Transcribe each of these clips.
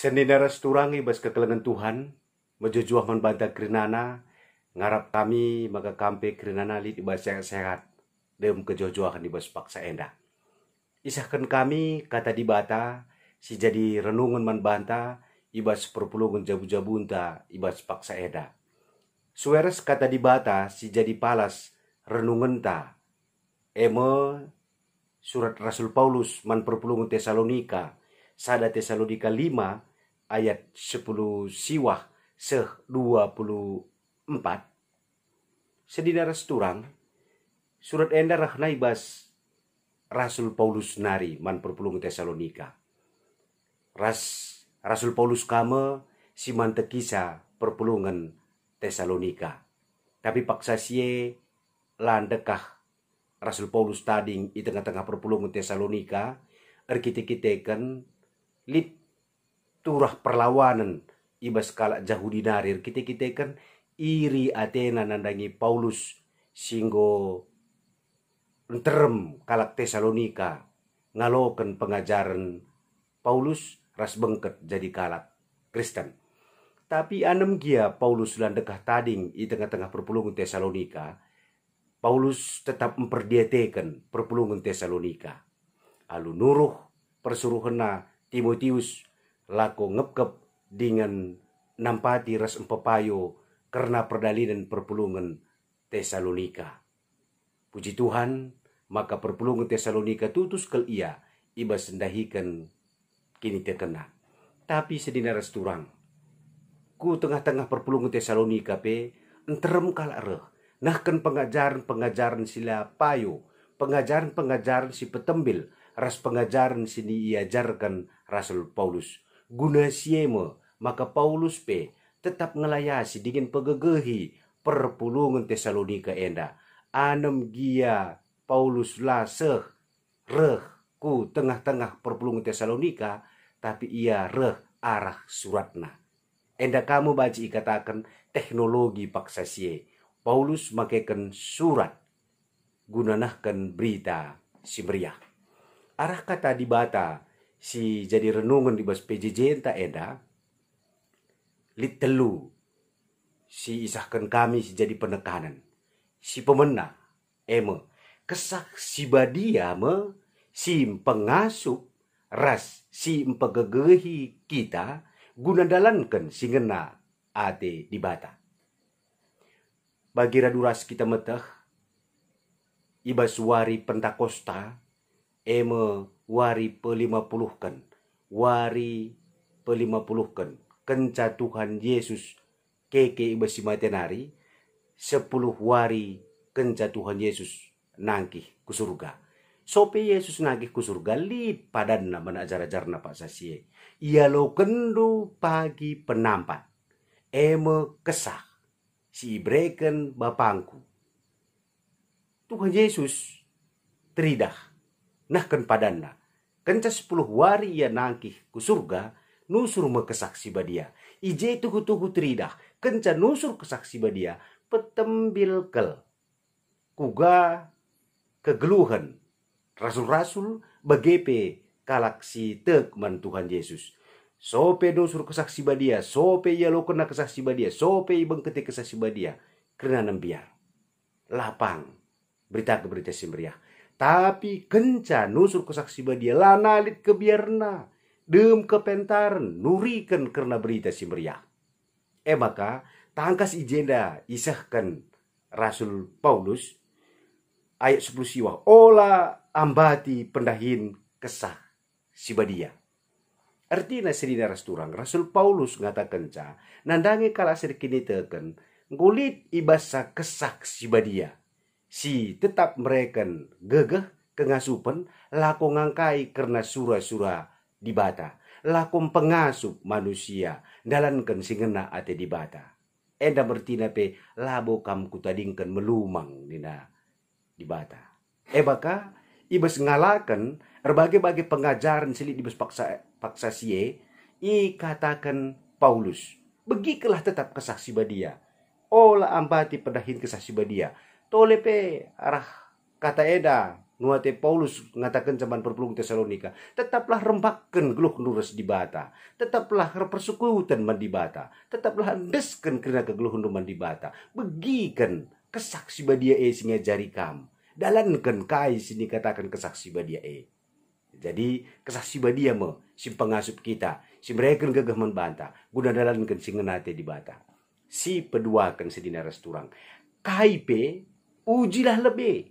Senina resturangi bas kekelengan Tuhan, mejujuah membantah kerinana, ngarap kami maka kampe kerinana li di bas sehat, dem kejojuahan di bas paksa enda. Isahkan kami kata di bata, si jadi renungan man banta, ibas perpulungan jabu-jabunta, ibas paksa eda. Sueres kata di bata, si jadi palas renungan ta, eme surat Rasul Paulus man perpulungan Tesalonika, sada Tesalonika 5 ayat 10 siwah seh 24. Sedina resturang surat enda rahna ibas Rasul Paulus nari man perpulungan Tesalonika. Rasul Paulus kame si man tekisa perpulungan Tesalonika. Tapi paksa sie landekah Rasul Paulus tading di tengah-tengah perpulungan Tesalonika erkite-kiteken lit turah perlawanan ibas kalak Yahudi narir kita-kiteken iri Athena nandangi Paulus singgo enterem kalak Tesalonika ngaloken pengajaran Paulus ras bengket jadi kalak Kristen. Tapi anem gia Paulus landekah tading di tengah-tengah perpulungan Tesalonika, Paulus tetap memperdiatekan perpulungan Tesalonika. Alu nuruh persuruhena Timotius lako ngepkep dengan nampati ras empepayo karena perdalinan perpulungan Tesalonika. Puji Tuhan, maka perpulungan Tesalonika tutus kel ia ibas sendahikan kini terkena. Tapi sedina resturang, ku tengah-tengah perpulungan Tesalonika pe enterem kalak reh. Nahkan pengajaran-pengajaran sila payo, pengajaran-pengajaran si petembil, ras pengajaran sini iajarkan Rasul Paulus. Guna sieme, maka Paulus pe tetap ngelayasi dengan pegegehi perpulungan Tesalonika enda. Anem gia Paulus lah seh reh ku tengah-tengah perpulungan Tesalonika, tapi ia reh arah suratna. Enda kamu baca katakan teknologi paksa sie. Paulus makaikan surat gunanahkan berita si meriah. Arah kata di bata si jadi renungan di bas PJJ enta enda lit telu si isahkan kami si jadi penekanan si pemena eme kesak si badia me si pengasup ras si empegegehi kita guna dalankan si ngena ate di bata. Bagi raduras kita meteh ibas wari Pentakosta eme wari pe-50kan kenca Tuhan Yesus keke ibas si matenari 10 wari kenca Tuhan Yesus nangkih ku surga. Sope Yesus nangkih ku surga li padanna manajar-ajarna pak sasie. Ia lo kendu pagi penampat eme kesah si ibreken bapangku. Tuhan Yesus teridah nahkan padanna. Kenca 10 wari ia nangkih ku surga nusur mekesaksi badia. Ije tuhu-tuhu teridah kenca nusur kesaksi badia petembil kel. Kuga kegeluhan rasul-rasul bagepe kalak si tekman Tuhan Yesus. Sope dosur kesaksi badia, sope ia lo kena kesaksi badia, sope ibang ketik kesaksi badia, kena nembiar. Lapang, berita si meriah. Tapi kenca nusur kesaksi badia, lanalit kebiarna, dem kepentaran, nurikan karena berita si meriah. Maka, tangkas ijenda isahkan Rasul Paulus, ayat 10 siwah, ola ambati pendahin kesah si badia. Artinya sedina resturang Rasul Paulus ngatakan ca nandangi kala sedikini teken ngulit ibasa kesak si badia si tetap mereken gegeh kengasupan lako ngangkai karena sura-sura di bata lakom pengasup manusia dalankan singena ate di bata enda bertina pe labo kam kutadingkan melumang dina di bata baka ibas ngalakan berbagai-bagai pengajaran silit ibas paksa sie katakan Paulus begitulah tetap kesaksi badia ola ambati pedahin kesaksi badia tolepe arah kata eda Nuate Paulus ngatakan zaman perpulung Tesalonika, tetaplah rembakkan geluh nurus di bata, tetaplah persekutuan man di bata, tetaplah andeskan kena kegeluh man di bata, begikan kesaksi badia singa jari kam, dalankan kai sini katakan kesaksi badia Jadi kesaksi badia mo si pengasup kita, si mereka gagah membantah, guna dalankan si ngenate di bata, si peduakan sedina resturang, KIP ujilah lebih.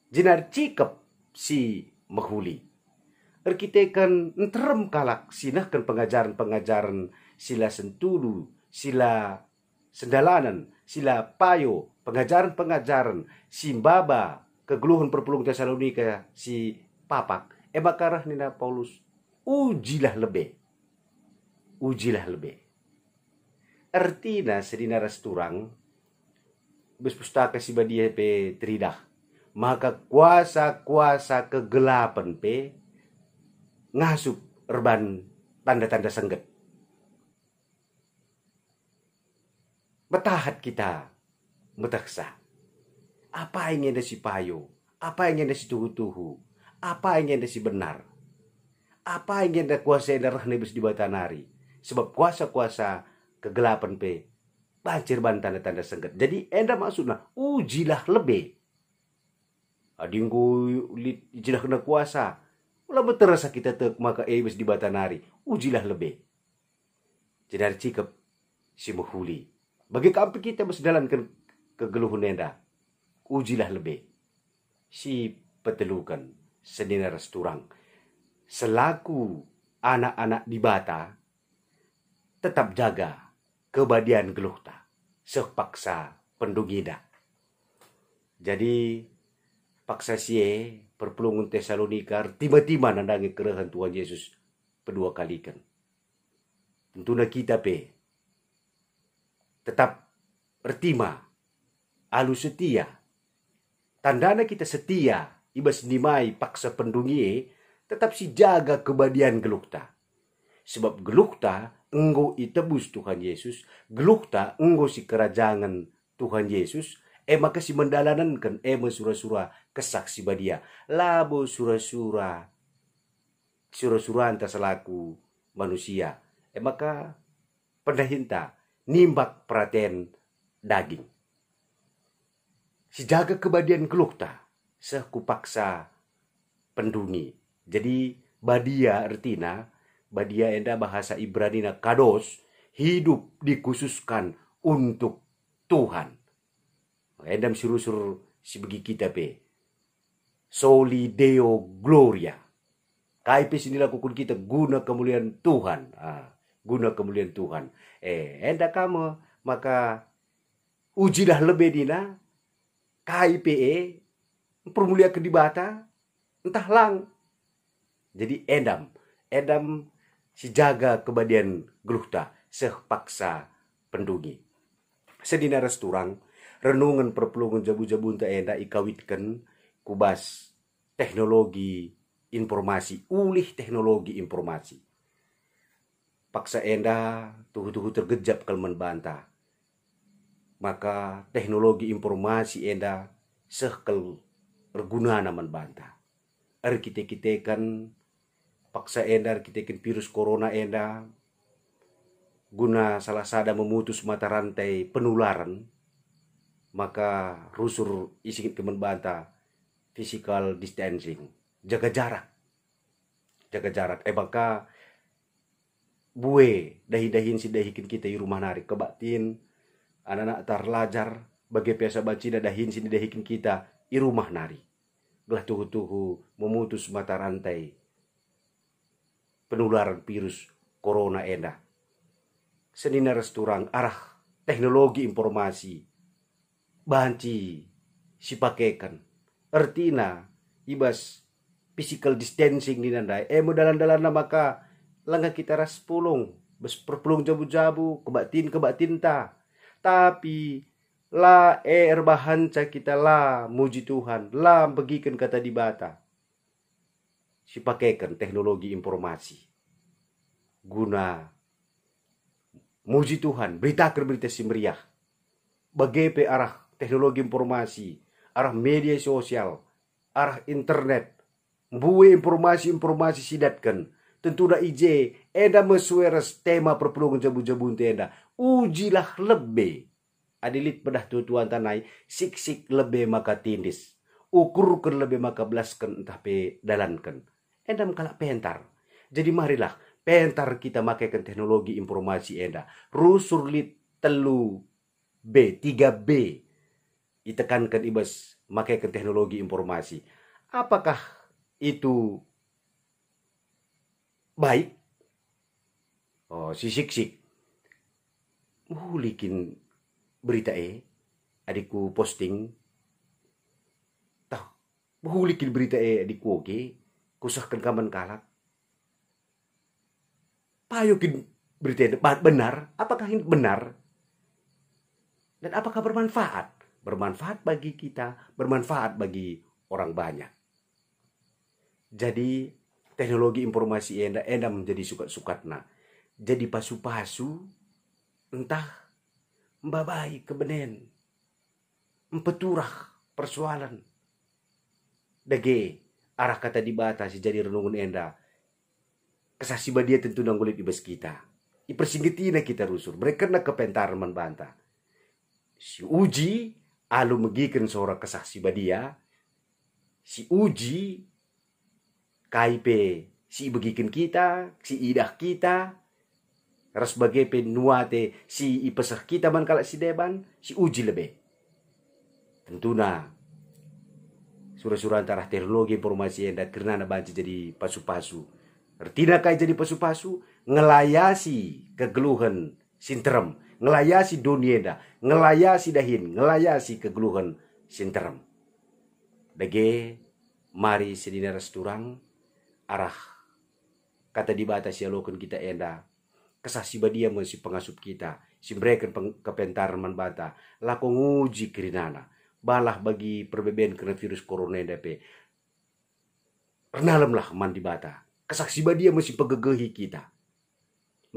Jenar cikep si mahuli. Erkitekan enterem kalak sinahkan pengajaran-pengajaran sila sentulu, sila sendalanan, sila payo, pengajaran-pengajaran si baba kegeluhan perpulung Tesalonika si papak. Bakarah nina Paulus, ujilah lebih. Ujilah lebih. Artina sedina resturang bes pustaka si badia pe tridah. Maka kuasa-kuasa kegelapan pe ngasup erban tanda-tanda sengget. Betahat kita metaksa. Apa yang ada si payo? Apa yang ada si tuhu-tuhu? Apa yang ada si benar? Apa yang ada kuasa yang darah nebus di batanari? Sebab kuasa-kuasa kegelapan pe banjir ban tanda-tanda sengget. Jadi enda maksudnya ujilah lebih. Adingku ujilah kena kuasa. Ulah beterasa kita tek maka ebes di batanari. Ujilah lebih. Jenar cikep si mahuli. Bagi kampi kita bersedalan ke geluhun enda. Ujilah lebih. Si petelukan sedina resturang. Selaku anak-anak di bata, tetap jaga kebadian geluhta. Sepaksa pendungida. Jadi paksa sie perpulungan Tesalonika tiba-tiba nandangi kerahan Tuhan Yesus kedua kali kan. Tentunya kita pe tetap bertima alu setia. Tandana kita setia ibas nimai paksa pendungie tetap si jaga kebadian gelukta. Sebab gelukta enggo itebus Tuhan Yesus, gelukta enggo si kerajaan Tuhan Yesus. Maka si mendalankan sura-sura kesaksi badia. Labo sura-sura anta selaku manusia. Maka pendahinta nimbak perhatian daging. Si jaga kebadian kelukta. Seku paksa pendungi. Jadi badia artina, badia enda bahasa Ibranina kados, hidup dikhususkan untuk Tuhan. Endam surusur si bagi kita pe. Soli Deo Gloria. Kaipe sinilah kukun kita guna kemuliaan Tuhan. Guna kemuliaan Tuhan. Enda kamu maka ujilah lebih dina. Kaipe permulia kedibata. Entah lang. Jadi endam si jaga kebadian geluhta sepaksa pendungi. Sedina resturang renungan perpulungan jabu-jabu untuk enda ikawitkan kubas teknologi informasi, ulih teknologi informasi. Paksa enda tuhu-tuhu tergejap kalman banta. Maka teknologi informasi enda sehkel berguna naman banta. Arkite-kitekan paksa enda arkitekan virus corona enda guna salah sada memutus mata rantai penularan. Maka rusur isi kemenbanta physical distancing, jaga jarak. Maka bue dahin si dahikin kita di rumah nari kebatin anak-anak tarlajar bagi biasa baci dahin si dahikin kita di rumah nari. Belah tuhu-tuhu memutus mata rantai penularan virus corona enda. Senina resturang arah teknologi informasi banci si pakekan. Artina ibas physical distancing di nandai. Modalan-dalan na maka langga kita ras pulung. Bes perpulung jabu-jabu kebatin ta. Tapi la erbahanca kita la muji Tuhan. La bagikan kata di bata. Si pakekan teknologi informasi. Guna muji Tuhan. Beritakan berita si meriah. Bagepe arah teknologi informasi, arah media sosial, arah internet buwe informasi-informasi sidatkan tentu da ije eda mesueres tema perpulungan jabu-jabu enda ujilah lebih adilit pedah tuan tanai sik lebih maka tindis ukurkan lebih maka belaskan entah pe dalankan endam kalak pentar jadi marilah pentar kita makaikan teknologi informasi enda rusur lit telu B 3B ditekankan ibas makaikan teknologi informasi apakah itu baik? Oh, si sik mulikin berita adikku posting tah mulikin berita adikku oke kusahkan kaman kalak payokin berita benar apakah ini benar dan apakah bermanfaat bagi kita bermanfaat bagi orang banyak. Jadi teknologi informasi enda menjadi sukat-sukatna. Jadi pasu-pasu entah mbabai kebenen. Empeturah persoalan. Dage arah kata dibatasi jadi renungun enda. Kesasi badia tentu nanggulit ibas kita. Ipersinggetina kita rusur. Mereka nak kepentar membantah. Si uji alu megikan seorang kesasi badia. Si uji KIP si begikan kita, si idah kita, ras sebagai penuate si ipesah kita man kalak si deban, si uji lebih. Tentuna surah-surah antara teknologi informasi yang karena banci jadi pasu-pasu. Artinya kai jadi pasu-pasu ngelayasi kegeluhan sinterem, ngelayasi dunia dah, ngelayasi dahin, ngelayasi kegeluhan sinterem. Dage mari sedina resturang arah kata dibatasi alokan kita enda kesasi badia masih pengasup kita si mereka kepentar manbata lako nguji kirinana balah bagi perbeben kena virus corona dape renalam lah man dibata kesaksi badia masih pegegehi kita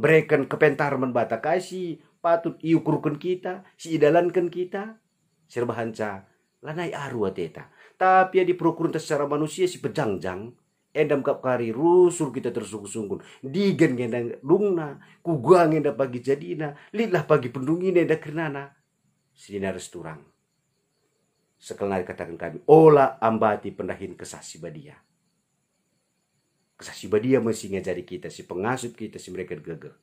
mereka kepentar manbata kasih patut iukurkan kita si idalankan kita serbahanca lanai aru ateta tapi ya diprokurun secara manusia si pejangjang endam kap kari rusur kita tersungguh-sungguh digen ngenda lungna kugang ngenda pagi jadina litlah pagi pendungina enda kernana sidina resturang sekelari katakan kami ola ambati pendahin kesasi badia masih ngajari kita si pengasup kita si mereka gegeh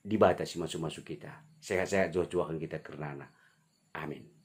dibatasi masuk-masuk kita sehat-sehat jual-jualan kita kernana amin.